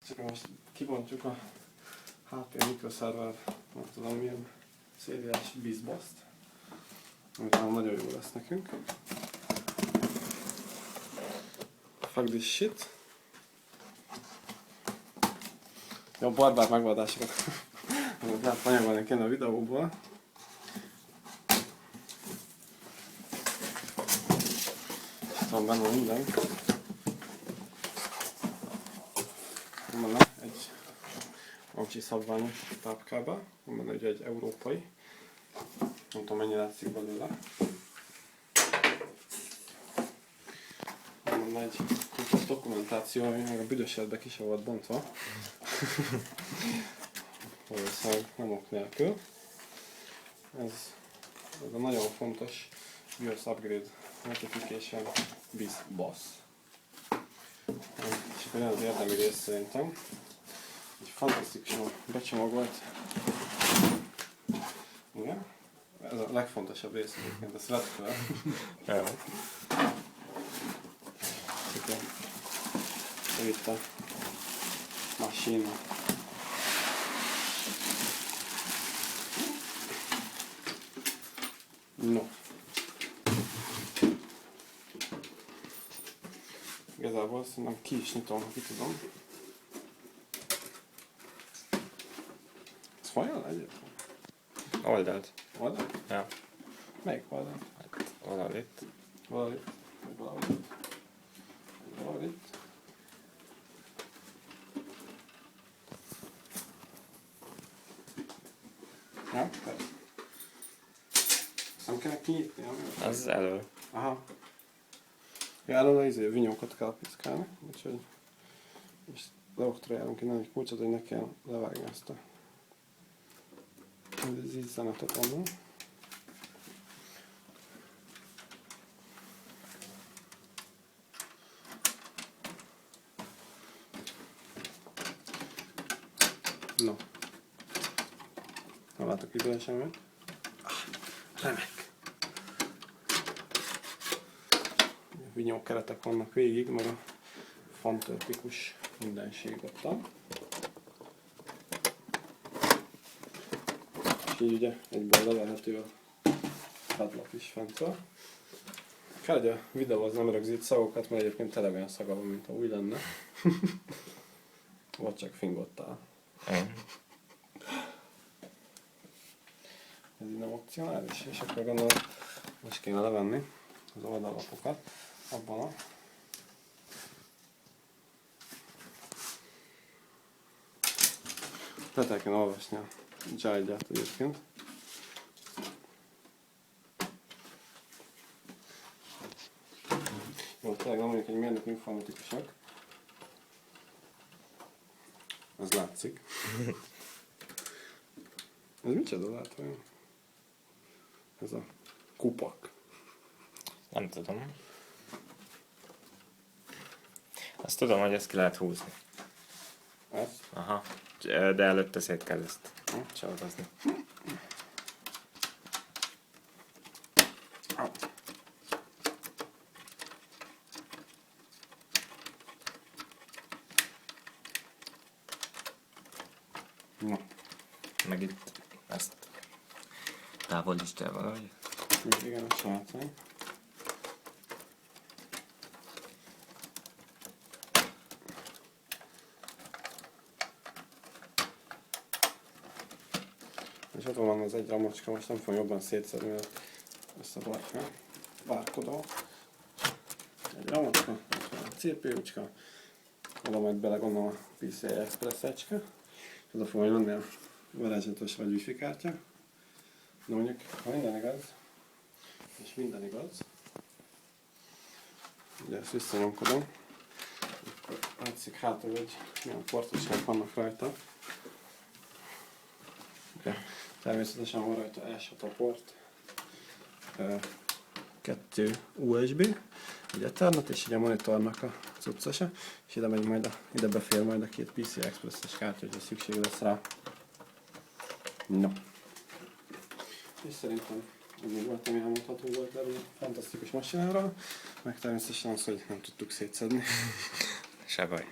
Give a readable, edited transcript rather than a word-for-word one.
Csak most kibontjuk a HP mikroszerver, nem tudom milyen szériás BizBoss-t, amit nagyon jó lesz nekünk. Fuck this shit. Jó, barbár megoldásokat lehet anyagolni kéne a videóból. Itt van benne minden. Van egy amcsi szabványos tápkába, van benne ugye egy európai. Nem tudom mennyi látszik belőle. Van benne egy fontos dokumentáció, ami meg a büdös érdek is volt bontva. Valószínűleg nem ok nélkül. Ez a nagyon fontos BIOS Upgrade Notification BizBoss. És akkor jön az érdemi rész szerintem. Egy fantasztikusan becsomagolt. Igen. Ez a legfontosabb rész egyébként, ezt vedd fel. Jó. Itt a machine. No. Igazából szerintem ki is nyitom, ha ki tudom. Ez folyam egyébként? Oldalt. Oldalt? Ja. Melyik oldalt? Hát, valahol itt. Valahol itt. Valahol itt. Valahol itt. Ja, persze. Nem kell kinyitni, nem? Az elől. Aha. Ja, elől a vinyókat kell piszkálni, úgyhogy most leoktrojálunk innen egy kulcsot, hogy ne kell levágni ezt a zenetet onnan. No. Nem látok ide semmit. Remek! Vinyó keretek vannak végig, meg a fantörpikus mindenség ottan. És így ugye egyből levelhető a padlap is fentről. Kell, hogy a videó az nem rögzít szagokat, mert egyébként tele olyan szaga van, mint ha új lenne. Vagy csak fingottál. Ez így nem opcionális, és akkor gondolom, most kéne levenni az oldallapokat abban a le kell olvasni a guide-ját egyébként. Jó, tényleg nem mondjuk egy mérnök informatikusak. Az látszik. Ez micsoda látva? Ez a kupak. Nem tudom. Azt tudom, hogy ezt ki lehet húzni. Ez? Aha. De előtte szét kell ezt csavazni. No. Meg itt ezt távolítsd el valahogy. Igen, a srácai. És ott van az egy ramocska, most nem fogom jobban szétszedni, mert összebarkál. Várkodó. Egy ramocska, ott van a CPU-cska. Oda majd bele gondolom a PCI Express-ecske. És oda fogom jönni a varázslatos vagy wifi kártya. De mondjuk, ha minden igaz, és minden igaz, ugye ezt visszanyomkodom, akkor látszik hátul, hogy milyen portoskák vannak rajta. Okay. Természetesen van rajta eSATA port, 2 USB, egy Ethernet és ugye a monitornak a cuccosa, és ide megy majd ide befér majd a két PCI Express-es kártya, hogyha szükség lesz rá. No. És szerintem ennyi volt, ami elmondható volt erről a fantasztikus masináról, meg természetesen az, hogy nem tudtuk szétszedni. Se baj.